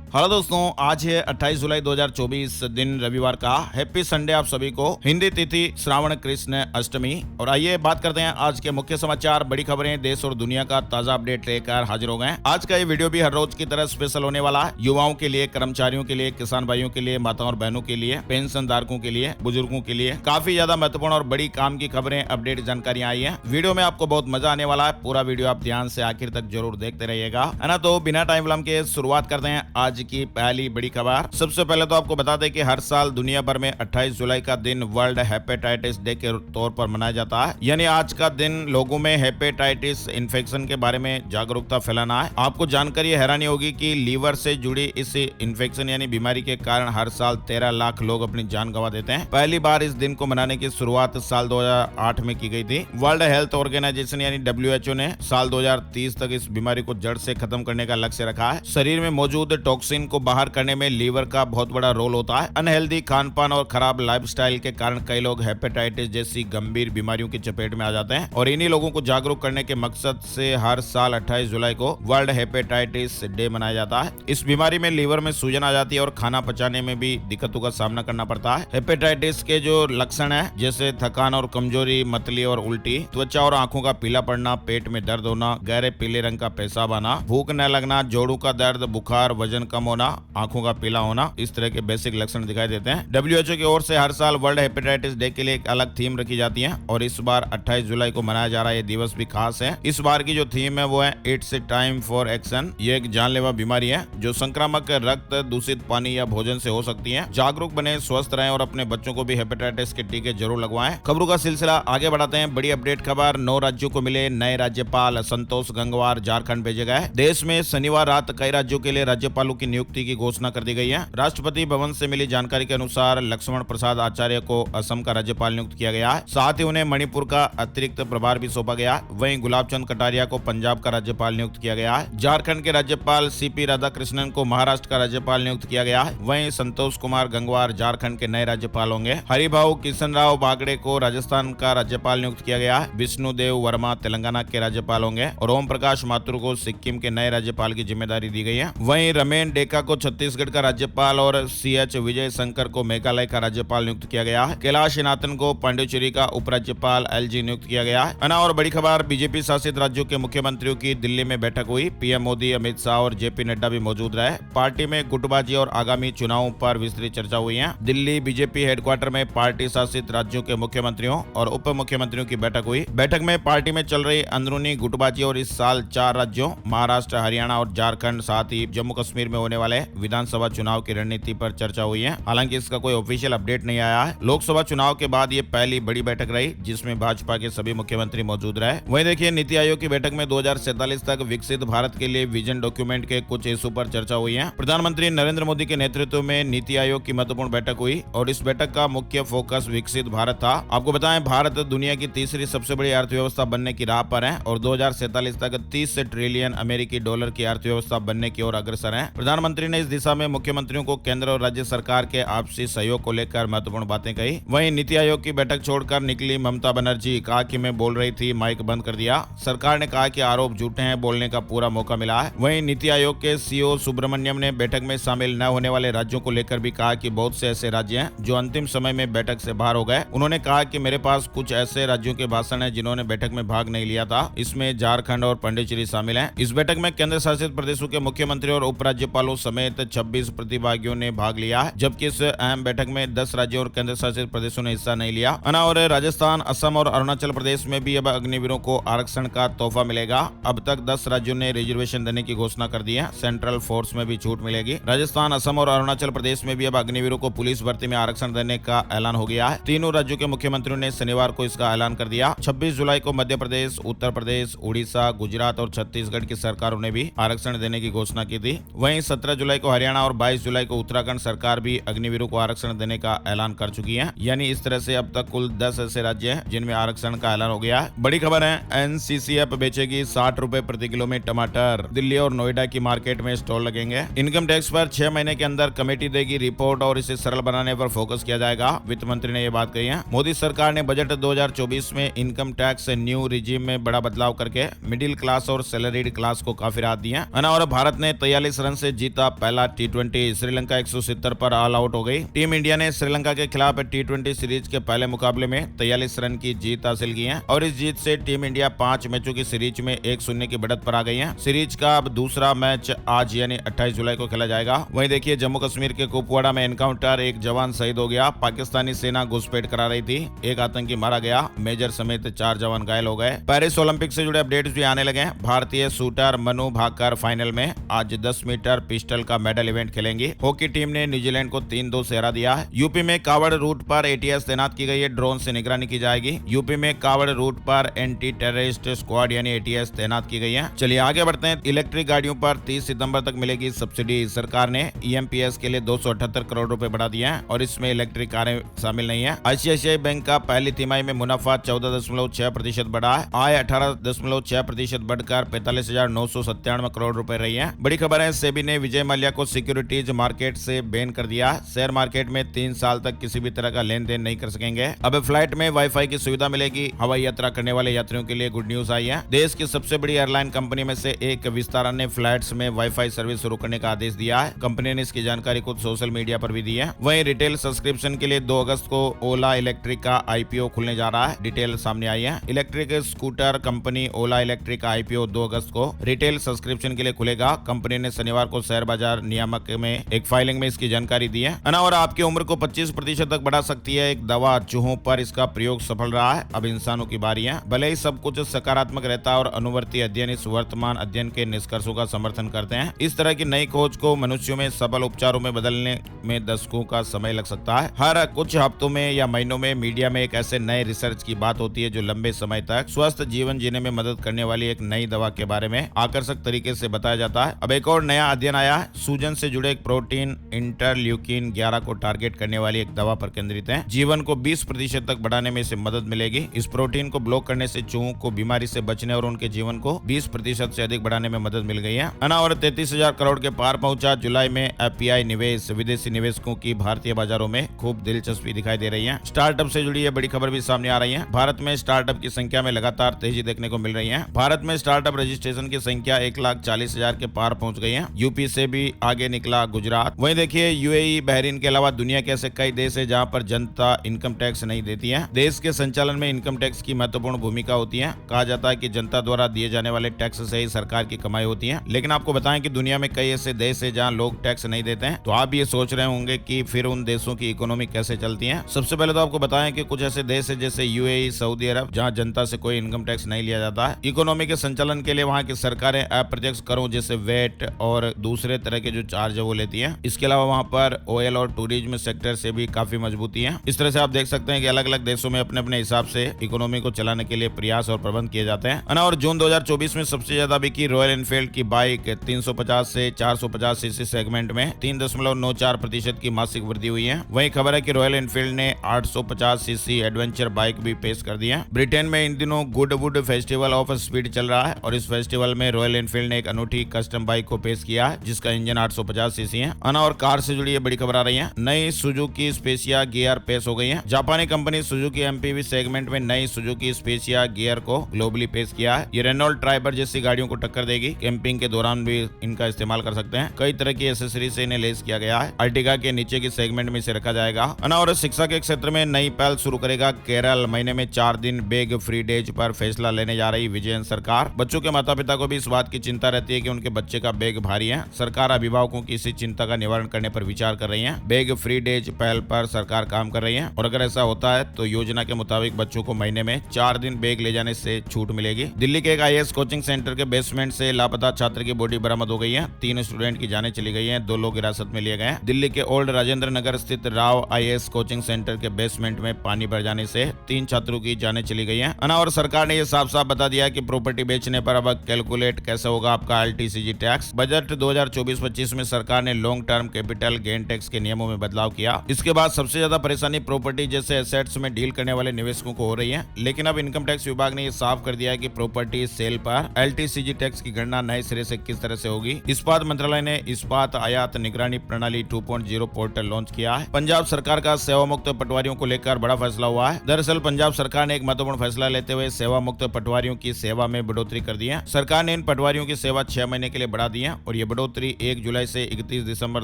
Hello दोस्तों, आज है 28 जुलाई 2024 दिन रविवार का। हैप्पी संडे आप सभी को। हिंदी तिथि श्रावण कृष्ण अष्टमी। और आइए बात करते हैं आज के मुख्य समाचार, बड़ी खबरें, देश और दुनिया का ताजा अपडेट लेकर हाजिर हो गए। आज का ये वीडियो भी हर रोज की तरह स्पेशल होने वाला है। युवाओं के लिए, कर्मचारियों के लिए, किसान भाइयों के लिए, माताओं और बहनों के लिए, पेंशन धारकों के लिए, बुजुर्गों के लिए काफी ज्यादा महत्वपूर्ण और बड़ी काम की खबरें, अपडेट, जानकारियां आई है। वीडियो में आपको बहुत मजा आने वाला है। पूरा वीडियो आप ध्यान से आखिर तक जरूर देखते रहिएगा, है ना। तो बिना टाइम विलंब के शुरुआत करते हैं आज की पहली बड़ी खबर। सबसे पहले तो आपको बता दें कि हर साल दुनिया भर में 28 जुलाई का दिन वर्ल्ड हेपेटाइटिस डे के तौर पर मनाया जाता है। यानी आज का दिन लोगों में हेपेटाइटिस इन्फेक्शन के बारे में जागरूकता फैलाना है। आपको जानकर ये हैरानी होगी कि लीवर से जुड़ी इस इन्फेक्शन यानी बीमारी के कारण हर साल 13 लाख लोग अपनी जान गंवा देते हैं। पहली बार इस दिन को मनाने की शुरुआत साल 2008 में की गई थी। वर्ल्ड हेल्थ ऑर्गेनाइजेशन यानी WHO ने साल 2030 तक इस बीमारी को जड़ से खत्म करने का लक्ष्य रखा है। शरीर में मौजूद टॉक्सिन को बाहर करने में लीवर का बहुत बड़ा रोल होता है। अनहेल्दी खानपान और खराब लाइफस्टाइल के कारण कई लोग हेपेटाइटिस जैसी गंभीर बीमारियों की चपेट में आ जाते हैं। और इन्हीं लोगों को जागरूक करने के मकसद से हर साल 28 जुलाई को वर्ल्ड हेपेटाइटिस डे मनाया जाता है। इस बीमारी में लीवर में सूजन आ जाती है और खाना पचाने में भी दिक्कतों का सामना करना पड़ता है। हेपेटाइटिस के जो लक्षण है जैसे थकान और कमजोरी, मतली और उल्टी, त्वचा और आंखों का पीला पड़ना, पेट में दर्द होना, गहरे पीले रंग का पेशाब आना, भूख न लगना, जोड़ों का दर्द, बुखार, वजन कम होना, आंखों का पीला होना, इस तरह के बेसिक लक्षण दिखाई देते हैं। WHO की ओर से हर साल वर्ल्ड हेपेटाइटिस डे के लिए एक अलग थीम रखी जाती है और इस बार 28 जुलाई को मनाया जा रहा है। ये दिवस भी खास है। इस बार की जो थीम है वो है इट्स टाइम फॉर एक्शन। ये एक जानलेवा बीमारी है जो संक्रामक रक्त, दूषित पानी या भोजन से हो सकती है। जागरूक बने, स्वस्थ रहें और अपने बच्चों को भी हेपेटाइटिस के टीके जरूर लगवाएं। खबरों का सिलसिला आगे बढ़ाते हैं। बड़ी अपडेट खबर, 9 राज्यों को मिले नए राज्यपाल। संतोष गंगवार झारखंड भेजे गए। देश में शनिवार रात कई राज्यों के लिए राज्यपालों की नियुक्ति की घोषणा कर दी गई है। राष्ट्रपति भवन से मिली जानकारी के अनुसार लक्ष्मण प्रसाद आचार्य को असम का राज्यपाल नियुक्त किया गया है। साथ ही उन्हें मणिपुर का अतिरिक्त प्रभार भी सौंपा गया। वहीं गुलाब चंद कटारिया को पंजाब का राज्यपाल नियुक्त किया गया है। झारखंड के राज्यपाल CP राधाकृष्णन को महाराष्ट्र का राज्यपाल नियुक्त किया गया है। वहीं संतोष कुमार गंगवार झारखंड के नए राज्यपाल होंगे। हरिभाऊ किशन राव बागड़े को राजस्थान का राज्यपाल नियुक्त किया गया है। विष्णुदेव वर्मा तेलंगाना के राज्यपाल होंगे और ओम प्रकाश माथुर को सिक्किम के नए राज्यपाल की जिम्मेदारी दी गई है। वहीं रमेन डेका को छत्तीसगढ़ का राज्यपाल और CH विजय शंकर को मेघालय का राज्यपाल नियुक्त किया गया है। कैलाश नाथन को पांडिचेरी का उपराज्यपाल LG नियुक्त किया गया है। और बड़ी खबर, बीजेपी शासित राज्यों के मुख्यमंत्रियों की दिल्ली में बैठक हुई। PM मोदी, अमित शाह और JP नड्डा भी मौजूद रहे। पार्टी में गुटबाजी और आगामी चुनावों पर विस्तृत चर्चा हुई है। दिल्ली BJP हेडक्वार्टर में पार्टी शासित राज्यों के मुख्यमंत्रियों और उप मुख्यमंत्रियों की बैठक हुई। बैठक में पार्टी में चल रही अंदरूनी गुटबाजी और इस साल 4 राज्यों महाराष्ट्र, हरियाणा और झारखंड, साथ ही जम्मू कश्मीर में होने वाले विधानसभा चुनाव की रणनीति पर चर्चा हुई है। हालांकि इसका कोई ऑफिशियल अपडेट नहीं आया है। लोकसभा चुनाव के बाद ये पहली बड़ी बैठक रही जिसमें भाजपा के सभी मुख्यमंत्री मौजूद रहे। वहीं देखिए, नीति आयोग की बैठक में 2047 तक विकसित भारत के लिए विजन डॉक्यूमेंट के कुछ इशू पर चर्चा हुई है। प्रधानमंत्री नरेंद्र मोदी के नेतृत्व में नीति आयोग की महत्वपूर्ण बैठक हुई और इस बैठक का मुख्य फोकस विकसित भारत था। आपको बताएं, भारत दुनिया की तीसरी सबसे बड़ी अर्थव्यवस्था बनने की राह पर है और 2047 तक 30 ट्रिलियन अमेरिकी डॉलर की अर्थव्यवस्था बनने की ओर अग्रसर है। प्रधानमंत्री ने इस दिशा में मुख्यमंत्रियों को केंद्र और राज्य सरकार के आपसी सहयोग को लेकर महत्वपूर्ण बातें कही। वहीं नीति आयोग की बैठक छोड़कर निकली ममता बनर्जी, कहा कि मैं बोल रही थी, माइक बंद कर दिया। सरकार ने कहा कि आरोप झूठे हैं, बोलने का पूरा मौका मिला है। वहीं नीति आयोग के CEO सुब्रमण्यम ने बैठक में शामिल न होने वाले राज्यों को लेकर भी कहा कि बहुत से ऐसे राज्य हैं जो अंतिम समय में बैठक से बाहर हो गए। उन्होंने कहा कि मेरे पास कुछ ऐसे राज्यों के भाषण है जिन्होंने बैठक में भाग नहीं लिया था। इसमें झारखंड और पांडिचेरी शामिल है। इस बैठक में केंद्र शासित प्रदेशों के मुख्यमंत्री और उपराज्यपालों समेत 26 प्रतिभागियों ने भाग लिया है, जबकि इस अहम बैठक में 10 राज्यों और केंद्र शासित प्रदेशों ने हिस्सा नहीं लिया। और राजस्थान, असम और अरुणाचल प्रदेश में भी अब अग्निवीरों को आरक्षण का तोहफा मिलेगा। अब तक 10 राज्यों ने रिजर्वेशन देने की घोषणा कर दी है। सेंट्रल फोर्स में भी छूट मिलेगी। राजस्थान, असम और अरुणाचल प्रदेश में भी अब अग्निवीरों को पुलिस भर्ती में आरक्षण देने का ऐलान हो गया है। तीनों राज्यों के मुख्यमंत्रियों ने शनिवार को इसका ऐलान कर दिया। 26 जुलाई को मध्य प्रदेश, उत्तर प्रदेश, उड़ीसा, गुजरात और छत्तीसगढ़ की सरकारों ने भी आरक्षण देने की घोषणा की थी। वहीं 17 जुलाई को हरियाणा और 22 जुलाई को उत्तराखंड सरकार भी अग्निवीरों को आरक्षण देने का ऐलान कर चुकी है। यानी इस तरह से अब तक कुल 10 ऐसे राज्य हैं जिनमें आरक्षण का ऐलान हो गया है। बड़ी खबर है, NCCF बेचेगी 60 रुपए प्रति किलो में टमाटर। दिल्ली और नोएडा की मार्केट में स्टॉल लगेंगे। इनकम टैक्स पर 6 महीने के अंदर कमेटी देगी रिपोर्ट और इसे सरल बनाने पर फोकस किया जाएगा। वित्त मंत्री ने यह बात कही है। मोदी सरकार ने बजट 2024 में इनकम टैक्स न्यू रिजीम में बड़ा बदलाव करके मिडिल क्लास और सैलरीड क्लास को काफी राहत दी है। और भारत ने 43 रन से जीता पहला टी20। श्रीलंका 170 पर ऑल आउट हो गई। टीम इंडिया ने श्रीलंका के खिलाफ टी20 सीरीज के पहले मुकाबले में 43 रन की जीत हासिल की है और इस जीत से टीम इंडिया 5 मैचों की सीरीज में 1-0 की बढ़त पर आ गई है। सीरीज का अब दूसरा मैच आज यानी 28 जुलाई को खेला जाएगा। वहीं देखिए जम्मू कश्मीर के कुपवाड़ा में एनकाउंटर, एक जवान शहीद हो गया। पाकिस्तानी सेना घुसपैठ करा रही थी, एक आतंकी मारा गया, मेजर समेत 4 जवान घायल हो गए। पेरिस ओलंपिक से जुड़े अपडेट्स भी आने लगे हैं। भारतीय शूटर मनु भाकर फाइनल में आज 10 मीटर पिस्टल का मेडल इवेंट खेलेंगे। हॉकी टीम ने न्यूजीलैंड को 3-2 से हरा दिया है। यूपी में कावड़ रूट पर एटीएस तैनात की गई है, ड्रोन से निगरानी की जाएगी। यूपी में कावड़ रूट पर एंटी टेररिस्ट स्क्वाड यानी एटीएस तैनात की गई है। चलिए आगे बढ़ते हैं। इलेक्ट्रिक गाड़ियों पर 30 सितंबर तक मिलेगी सब्सिडी। सरकार ने ईएमपीएस के लिए 278 करोड़ रुपए बढ़ा दिए हैं और इसमें इलेक्ट्रिक कारें शामिल नहीं है। आईसीआईसीआई बैंक का पहली तिमाही में मुनाफा 14.6% बढ़ा है। आय 18.6% बढ़कर 45,997 करोड़ रुपए रही है। बड़ी खबर है, सेबी ने विजय माल्या को सिक्योरिटीज मार्केट से बैन कर दिया। शेयर मार्केट में 3 साल तक किसी भी तरह का लेन देन नहीं कर सकेंगे। अब फ्लाइट में वाईफाई की सुविधा मिलेगी। हवाई यात्रा करने वाले यात्रियों के लिए गुड न्यूज आई है। देश की सबसे बड़ी एयरलाइन कंपनी में से एक विस्तारा ने फ्लाइट्स में वाईफाई सर्विस शुरू करने का आदेश दिया है। कंपनी ने इसकी जानकारी खुद सोशल मीडिया पर भी दी है। वहीं रिटेल सब्सक्रिप्शन के लिए 2 अगस्त को ओला इलेक्ट्रिक का आईपीओ खुलने जा रहा है। डिटेल सामने आई है। इलेक्ट्रिक स्कूटर कंपनी ओला इलेक्ट्रिक का आईपीओ 2 अगस्त को रिटेल सब्सक्रिप्शन के लिए खुलेगा। कंपनी ने शनिवार को शेयर बाजार नियामक में एक फाइलिंग में इसकी जानकारी दी है। और आपकी उम्र को 25% तक बढ़ा सकती है एक दवा। चूहों पर इसका प्रयोग सफल रहा है, अब इंसानों की बारी है। भले ही सब कुछ सकारात्मक रहता है और अनुवर्ती अध्ययन इस वर्तमान अध्ययन के निष्कर्षों का समर्थन करते हैं। इस तरह की नई खोज को मनुष्यों में सबल उपचारों में बदलने में दशकों का समय लग सकता है। हर कुछ हफ्तों में या महीनों में मीडिया में एक ऐसे नए रिसर्च की बात होती है जो लंबे समय तक स्वस्थ जीवन जीने में मदद करने वाली एक नई दवा के बारे में आकर्षक तरीके से बताया जाता है। अब एक और नया अध्ययन आया है। सूजन से जुड़े एक प्रोटीन इंटरल्यूकिन 11 को टारगेट करने वाली एक दवा पर केंद्रित है। जीवन को 20% तक बढ़ाने में इसे मदद मिलेगी। इस प्रोटीन को ब्लॉक करने से चूहों को बीमारी से बचने और उनके जीवन को 20% से अधिक बढ़ाने में मदद मिल गई है। और 33,000 करोड़ के पार पहुंचा। जुलाई में एफपीआई निवेश, विदेशी निवेशकों की भारतीय बाजारों में खूब दिलचस्पी दिखाई दे रही है। स्टार्टअप से जुड़ी ये बड़ी खबर भी सामने आ रही है। भारत में स्टार्टअप की संख्या में लगातार तेजी देखने को मिल रही है। भारत में स्टार्टअप रजिस्ट्रेशन की संख्या 1,40,000 के पार पहुंच गई है। यूपी से भी आगे निकला गुजरात। वहीं देखिए यूएई, बहरीन के अलावा दुनिया के ऐसे कई देश है जहां पर जनता इनकम टैक्स नहीं देती है। देश के संचालन में इनकम टैक्स की महत्वपूर्ण भूमिका होती है। कहा जाता है कि जनता द्वारा दिए जाने वाले टैक्स से ही सरकार की कमाई होती है। लेकिन आपको बताएं कि दुनिया में कई ऐसे देश है जहां लोग टैक्स नहीं देते हैं। तो आप ये सोच रहे होंगे कि फिर उन देशों की इकोनॉमी कैसे चलती है। सबसे पहले तो आपको बताएं कि कुछ ऐसे देश है जैसे यूएई, सऊदी अरब, जहां जनता से कोई इनकम टैक्स नहीं लिया जाता है। इकोनॉमी के संचालन के लिए वहां की सरकारें अप्रत्यक्ष करों जैसे वेट और दूसरे तरह के जो चार्ज है वो लेती है। इसके अलावा वहां पर ऑयल और टूरिज्म सेक्टर से भी काफी मजबूती है। इस तरह से आप देख सकते हैं कि अलग अलग देशों में अपने अपने हिसाब से इकोनॉमी को चलाने के लिए प्रयास और प्रबंध किए जाते हैं। और जून 2024 में सबसे ज्यादा बिकी रॉयल एनफील्ड की बाइक 350 से 450 सीसी सेगमेंट में 3.94% की मासिक वृद्धि हुई है। वही खबर है कि रॉयल एनफील्ड ने 850 सीसी एडवेंचर बाइक भी पेश कर दी है। ब्रिटेन में इन दिनों गुडवुड फेस्टिवल ऑफ स्पीड चल रहा है और इस फेस्टिवल में रॉयल एनफील्ड ने एक अनूठी कस्टम बाइक को पेश किया है जिसका इंजन 850 सीसी है। और कार से जुड़ी बड़ी खबर आ रही है। नई सुजुकी स्पेशिया गियर पेश हो गई है। जापानी कंपनी सुजुकी एमपीवी सेगमेंट में नई सुजुकी स्पेशिया गियर को ग्लोबली पेश किया है। ये रेनॉल्ट ट्राइबर जैसी गाड़ियों को टक्कर देगी। कैंपिंग के दौरान भी इनका इस्तेमाल कर सकते हैं। कई तरह की एसेसरी से इन्हें लेस किया गया है। अर्टिगा के नीचे की सेगमेंट में इसे रखा जाएगा। और शिक्षा के क्षेत्र में नई पहल शुरू करेगा केरल। महीने में 4 दिन बैग फ्री डेज पर फैसला लेने जा रही विजयन सरकार। बच्चों के माता पिता को भी इस बात की चिंता रहती है कि उनके बच्चे का बैग भारी है। सरकार अभिभावकों की इसी चिंता का निवारण करने पर विचार कर रही है। बैग फ्री डेज पहल पर सरकार काम कर रही है और अगर ऐसा होता है तो योजना के मुताबिक बच्चों को महीने में 4 दिन बैग ले जाने से छूट मिलेगी। दिल्ली के एक आईएएस कोचिंग सेंटर के बेसमेंट से लापता छात्र की बॉडी बरामद हो गई है। 3 स्टूडेंट की जानें चली गई हैं, 2 लोग हिरासत में लिए गए हैं। दिल्ली के ओल्ड राजेंद्र नगर स्थित राव आईएएस कोचिंग सेंटर के बेसमेंट में पानी भर जाने से 3 छात्रों की जानें चली गई हैं। और सरकार ने यह साफ साफ बता दिया कि प्रॉपर्टी बेचने पर अब कैलकुलेट कैसे होगा आपका एलटीसीजी टैक्स। बजट 2024-25 में सरकार ने long term capital gain tax के नियमों में बदलाव किया। इसके बाद सबसे ज्यादा परेशानी प्रॉपर्टी जैसे एसेट्स में डील करने वाले निवेशकों को हो रही है। लेकिन अब इनकम टैक्स विभाग ने यह साफ कर दिया है कि प्रॉपर्टी सेल पर एलटीसीजी टैक्स की गणना नए सिरे से किस तरह से होगी। इस्पात मंत्रालय ने इस्पात आयात निगरानी प्रणाली 2.0 पोर्टल लॉन्च किया है। पंजाब सरकार का सेवा मुक्त पटवारियों को लेकर बड़ा फैसला हुआ है। दरअसल पंजाब सरकार ने एक महत्वपूर्ण फैसला लेते हुए सेवा मुक्त पटवारियों की सेवा में बढ़ोतरी कर दी है। सरकार ने इन पटवारियों की सेवा 6 महीने के लिए बढ़ा दी है और ये बढ़ोतरी बढ़ोतरी 1 जुलाई से 31 दिसंबर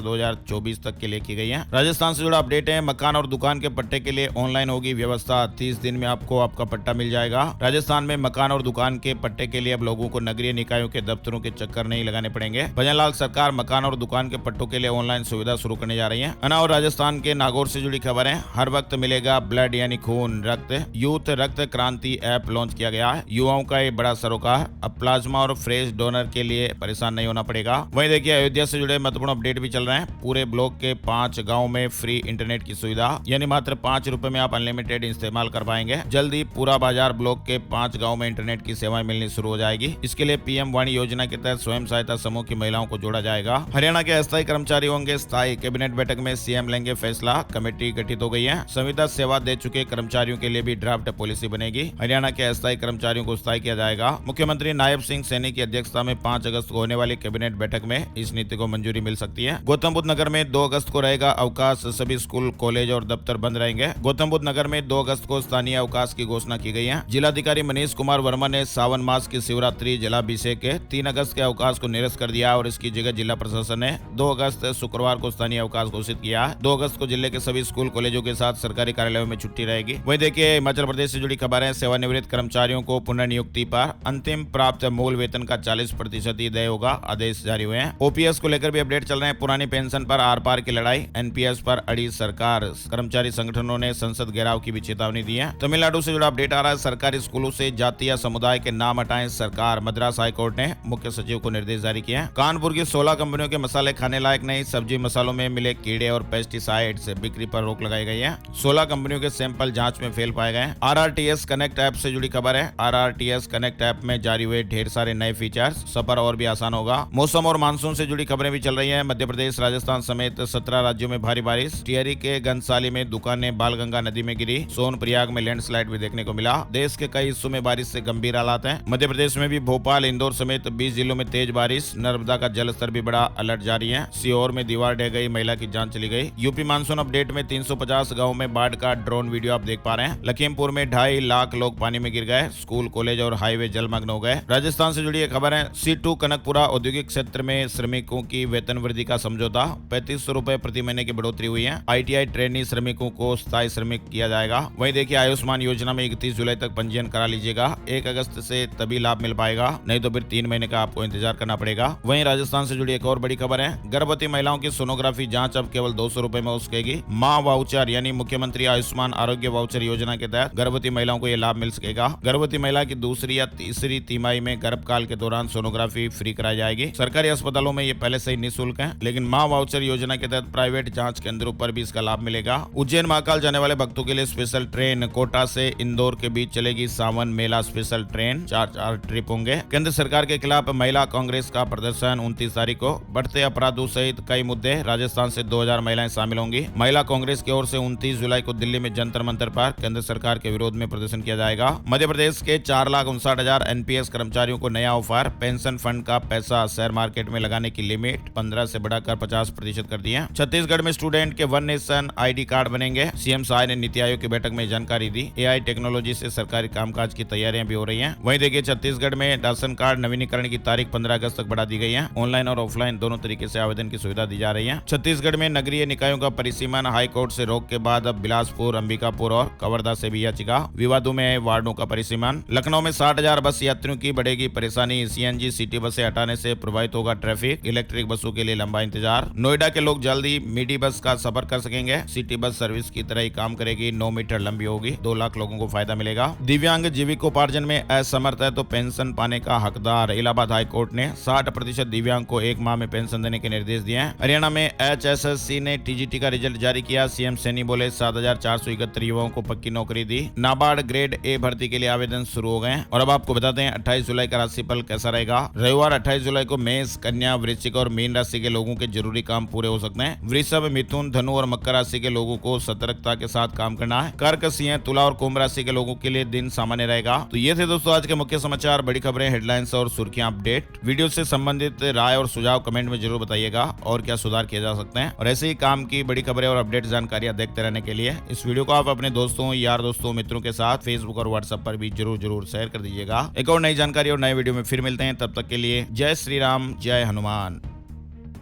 2024 तक के लिए की गई है। राजस्थान से जुड़ा अपडेट है। मकान और दुकान के पट्टे के लिए ऑनलाइन होगी व्यवस्था। 30 दिन में आपको आपका पट्टा मिल जाएगा। राजस्थान में मकान और दुकान के पट्टे के लिए अब लोगों को नगरीय निकायों के दफ्तरों के चक्कर नहीं लगाने पड़ेंगे। भजनलाल सरकार मकान और दुकान के पट्टों के लिए ऑनलाइन सुविधा शुरू करने जा रही है। और राजस्थान के नागौर से जुड़ी खबर है। हर वक्त मिलेगा ब्लड यानी खून रक्त। यूथ रक्त क्रांति ऐप लॉन्च किया गया है। युवाओं का एक बड़ा सरोकार। अब प्लाज्मा और फ्रेश डोनर के लिए परेशान नहीं होना पड़ेगा। वहीं देखिए अयोध्या से जुड़े महत्वपूर्ण अपडेट भी चल रहे हैं। पूरे ब्लॉक के 5 गाँव में फ्री इंटरनेट की सुविधा, यानी मात्र 5 रुपए में आप अनलिमिटेड इस्तेमाल कर पाएंगे। जल्दी पूरा बाजार ब्लॉक के 5 गाँव में इंटरनेट की सेवाएं मिलनी शुरू हो जाएगी। इसके लिए पीएम वाणी योजना के तहत स्वयं सहायता समूह की महिलाओं को जोड़ा जाएगा। हरियाणा के अस्थायी कर्मचारी होंगे स्थायी। कैबिनेट बैठक में सीएम लेंगे फैसला। कमेटी गठित हो गई है। संविदा सेवा दे चुके कर्मचारियों के लिए भी ड्राफ्ट पॉलिसी बनेगी। हरियाणा के अस्थायी कर्मचारियों को स्थायी किया जाएगा। मुख्यमंत्री नायब सिंह सैनी की अध्यक्षता में 5 अगस्त को होने वाली कैबिनेट बैठक में इस नीति को मंजूरी मिल सकती है। गौतम बुद्ध नगर में 2 अगस्त को रहेगा अवकाश। सभी स्कूल, कॉलेज और दफ्तर बंद रहेंगे। गौतम बुद्ध नगर में 2 अगस्त को स्थानीय अवकाश की घोषणा की गई है। जिलाधिकारी मनीष कुमार वर्मा ने सावन मास की शिवरात्रि जलाभिषेक के 3 अगस्त के अवकाश को निरस्त कर दिया और इसकी जगह जिला प्रशासन ने 2 अगस्त शुक्रवार को स्थानीय अवकाश घोषित किया। 2 अगस्त को जिले के सभी स्कूल, कॉलेजों के साथ सरकारी कार्यालयों में छुट्टी रहेगी। वहीं देखिए हिमाचल प्रदेश से जुड़ी खबर है। सेवानिवृत्त कर्मचारियों को पुनर्नियुक्ति पर अंतिम प्राप्त मूल वेतन का 40% ही देय होगा। आदेश जारी हुए हैं। ओपीएस को लेकर भी अपडेट चल रहे हैं। पुरानी पेंशन पर आर पार की लड़ाई। एनपीएस पर अड़ी सरकार। कर्मचारी संगठनों ने संसद घेराव की भी चेतावनी दी है। तमिलनाडु से जुड़ा अपडेट आ रहा है। सरकारी स्कूलों से जातीय समुदाय के नाम हटाएं सरकार। मद्रास हाईकोर्ट ने मुख्य सचिव को निर्देश जारी किए हैं। कानपुर की 16 कंपनियों के मसाले खाने लायक नहीं। सब्जी मसालों में मिले कीड़े और पेस्टिसाइड्स बिक्री पर रोक लगाई गई है। 16 कंपनियों के सैंपल जांच में फेल पाए गए। आरआरटीएस कनेक्ट ऐप से जुड़ी खबर है। आरआरटीएस कनेक्ट ऐप में जारी हुए ढेर सारे नए फीचर्स। सफर और भी आसान होगा। मौसम और मानसून से जुड़ी खबरें भी चल रही हैं। मध्य प्रदेश, राजस्थान समेत 17 राज्यों में भारी बारिश। टिहरी के घनसाली में दुकानें बालगंगा नदी में गिरी। सोनप्रयाग में लैंडस्लाइड भी देखने को मिला। देश के कई हिस्सों में बारिश से गंभीर हालात हैं। मध्य प्रदेश में भी भोपाल, इंदौर समेत 20 जिलों में तेज बारिश। नर्मदा का जल स्तर भी बड़ा अलर्ट जारी है। सीहोर में दीवार ढह गई, महिला की जान चली गई। यूपी मानसून अपडेट में 350 गाँव में बाढ़ का ड्रोन वीडियो आप देख पा रहे हैं। लखीमपुर में 2.5 लाख लोग पानी में गिर गए। स्कूल, कॉलेज और हाईवे जलमग्न हो गए। राजस्थान से जुड़ी एक खबर है। C2 कनकपुरा औद्योगिक क्षेत्र में श्रमिकों की वेतन वृद्धि का समझौता। 3500 रुपए प्रति महीने की बढ़ोतरी हुई है। ITI ट्रेनी श्रमिकों को स्थायी श्रमिक किया जाएगा। वहीं देखिए आयुष्मान योजना में 31 जुलाई तक पंजीयन करा लीजिएगा। 1 अगस्त से तभी लाभ मिल पाएगा, नहीं तो फिर 3 महीने का आपको इंतजार करना पड़ेगा। वहीं राजस्थान से जुड़ी एक और बड़ी खबर है। गर्भवती महिलाओं की सोनोग्राफी जांच अब केवल 200 रुपए में हो सकेगी। माँ वाउचर यानी मुख्यमंत्री आयुष्मान आरोग्य वाउचर योजना के तहत गर्भवती महिलाओं को यह लाभ मिल सकेगा। गर्भवती महिला की दूसरी या तीसरी तिमाही में गर्भकाल के दौरान सोनोग्राफी फ्री कराई जाएगी। सरकारी अस्पतालों में ये पहले से ही निःशुल्क है, लेकिन माँ वाउचर योजना के तहत प्राइवेट जांच केंद्रों पर भी इसका लाभ मिलेगा। उज्जैन महाकाल जाने वाले भक्तों के लिए स्पेशल ट्रेन। कोटा से इंदौर के बीच चलेगी सावन मेला स्पेशल ट्रेन। 4 ट्रिप होंगे। केंद्र सरकार के खिलाफ महिला कांग्रेस का प्रदर्शन 29 तारीख को। बढ़ते अपराधों सहित कई मुद्दे। राजस्थान से 2000 महिलाएं शामिल होंगी। महिला कांग्रेस की ओर से 29 जुलाई को दिल्ली में जंतर मंतर पर केंद्र सरकार के विरोध में प्रदर्शन किया जाएगा। मध्य प्रदेश के 4,59,000 एनपीएस कर्मचारियों को नया ऑफर। पेंशन फंड का पैसा शेयर मार्केट में लगाने की लिमिट 15 से बढ़ाकर 50% कर दी है। छत्तीसगढ़ में स्टूडेंट के वन नेशन ID कार्ड बनेंगे। सीएम शाह ने नीति आयोग की बैठक में जानकारी दी। AI टेक्नोलॉजी से सरकारी कामकाज की तैयारियां भी हो रही हैं। वहीं देखिए छत्तीसगढ़ में राशन कार्ड नवीनीकरण की तारीख 15 अगस्त तक बढ़ा दी गई है। ऑनलाइन और ऑफलाइन दोनों तरीके से आवेदन की सुविधा दी जा रही है। छत्तीसगढ़ में नगरीय निकायों का परिसीमन। हाईकोर्ट से रोक के बाद अब बिलासपुर, अंबिकापुर और कवर्धा से भी याचिका। विवादों में वार्डों का परिसीमन। लखनऊ में 60,000 बस यात्रियों की बढ़ेगी परेशानी। CNG सिटी बसें हटाने से प्रभावित होगा ट्रैफिक। इलेक्ट्रिक बसों के लिए लंबा इंतजार। नोएडा के लोग जल्दी मिडी बस का सफर कर सकेंगे। सिटी बस सर्विस की तरह ही काम करेगी। 9 मीटर लंबी होगी। 2 लाख लोगों को फायदा मिलेगा। दिव्यांग जीविकोपार्जन में असमर्थ है तो पेंशन पाने का हकदार। इलाहाबाद हाईकोर्ट ने 60% दिव्यांग को 1 माह में पेंशन देने के निर्देश दिए हैं। हरियाणा में HSSC ने TGT का रिजल्ट जारी किया। CM सैनी बोले 7,471 युवाओं को पक्की नौकरी दी। नाबार्ड ग्रेड A भर्ती के लिए आवेदन शुरू हो गए। और अब आपको बताते हैं 28 जुलाई का राशिफल कैसा रहेगा। रविवार 28 जुलाई को मेष, कन्या, वृश्चिक और मीन राशि के लोगों के जरूरी काम पूरे हो सकते हैं। वृषभ, मिथुन, धनु और मकर राशि के लोगों को सतर्कता के साथ काम करना है। कर्क, सिंह, तुला और कुंभ राशि के लोगों के लिए दिन सामान्य रहेगा। तो ये थे दोस्तों आज के मुख्य समाचार, बड़ी खबरें, हेडलाइंस और सुर्खियां अपडेट। वीडियो से संबंधित राय और सुझाव कमेंट में जरूर बताइएगा और क्या सुधार किए जा सकते हैं। और ऐसे ही काम की बड़ी खबरें और अपडेट जानकारियां देखते रहने के लिए इस वीडियो को आप अपने दोस्तों, यार दोस्तों, मित्रों के साथ फेसबुक और व्हाट्सएप पर भी जरूर शेयर कर दीजिएगा। एक और नई जानकारी और नए वीडियो में फिर मिलते हैं। तब तक के लिए जय श्री राम, जय हनुमान।